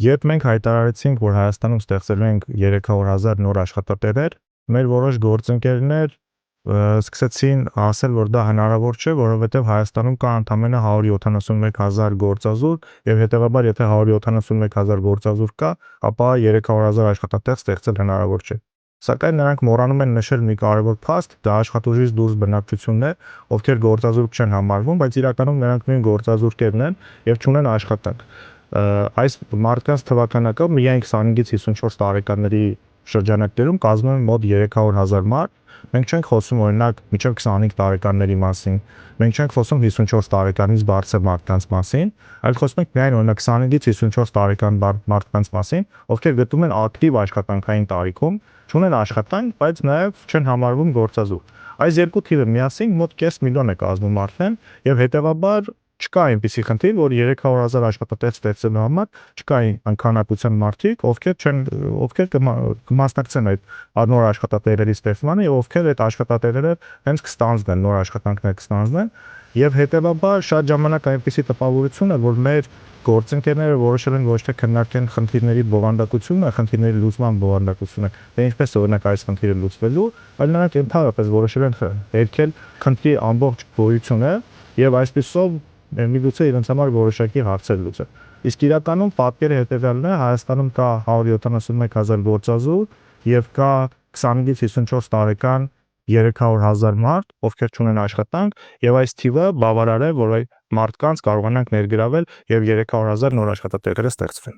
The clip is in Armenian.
Երբ մենք հայտարարեցինք, որ Հայաստանում ստեղծելու ենք 300,000 նոր աշխատատեղեր, մեր որոշ գործընկերներ սկսեցին ասել, որ դա հնարավոր չէ, որովհետև Հայաստանում կա ընդամենը 171,000 գործազուրկ եւ հետեւաբար եթե 171,000 գործազուրկ կա, ապա 300,000 աշխատատեղ ստեղծել հնարավոր չէ։ Սակայն նրանք մոռանում են նշել մի կարևոր փաստ, դա աշխատուժից դուրս բնակչությունն է, ովքեր գործազուրկ չեն համարվում, բայց իրականում նրանք նույն գործազուրկերն են եւ չունեն աշխատանք։ Այս մարդկանց թվականակը միայն 25-ից 54 տարեկանների շրջանակներում կազմում է մոտ 300,000 մարդ։ Մենք չենք խոսում օրինակ մինչև 25 տարեկանների մասին, մենք չենք խոսում 54 տարեկանից բարձր մարդկանց մասին, այլ խոսում ենք միայն օրինակ 25-ից 54 տարեկան մարդկանց մասին, ովքեր գտնվում են ակտիվ աշխատանքային տարիքում, չունեն աշխատանք, բայց նաև չեն համարվում գործազուրկ։ Այս երկու թիվը միասին մոտ կես միլիոն է կազմում արդեն եւ հետեւաբար չկա այնպիսի խնդիր, որ 300,000 աշխատատեղ ստեղծելու համար չկային քանակության մարդիկ, ովքեր կմասնակցեն այդ նոր աշխատատեղերի ստեղծմանը եւ ովքեր այդ աշխատատեղերը հենց կստանձնեն, նոր աշխատանքներ կստանձնեն եւ հետեւաբար շատ ժամանակ այնպիսի տպավորություն է, որ մեր գործընկերները որոշել են ոչ թե քննարկեն խնդիրների բովանդակությունը, խնդիրների լուծման բովանդակությունը, թե ինչպես օրինակ այս խնդիրը լուծվելու, այլ նրանք ընդհանրապես որոշել են հերքել խնդրի ամբողջ գոյությունը եւ այսպիսով միգուցե իրենց համար որոշակի հարցեր լուծել։ Իսկ իրականում պատկերը հետեւյալն է, Հայաստանում կա 171,000 գործազուրկ եւ կա 25-ից 54 տարեկան 300,000 մարդ, ովքեր չունեն աշխատանք, եւ այս թիվը բավարար է, որ այդ մարդկանց կարողանանք ներգրավել եւ 300,000 նոր աշխատատեղեր ստեղծվեն։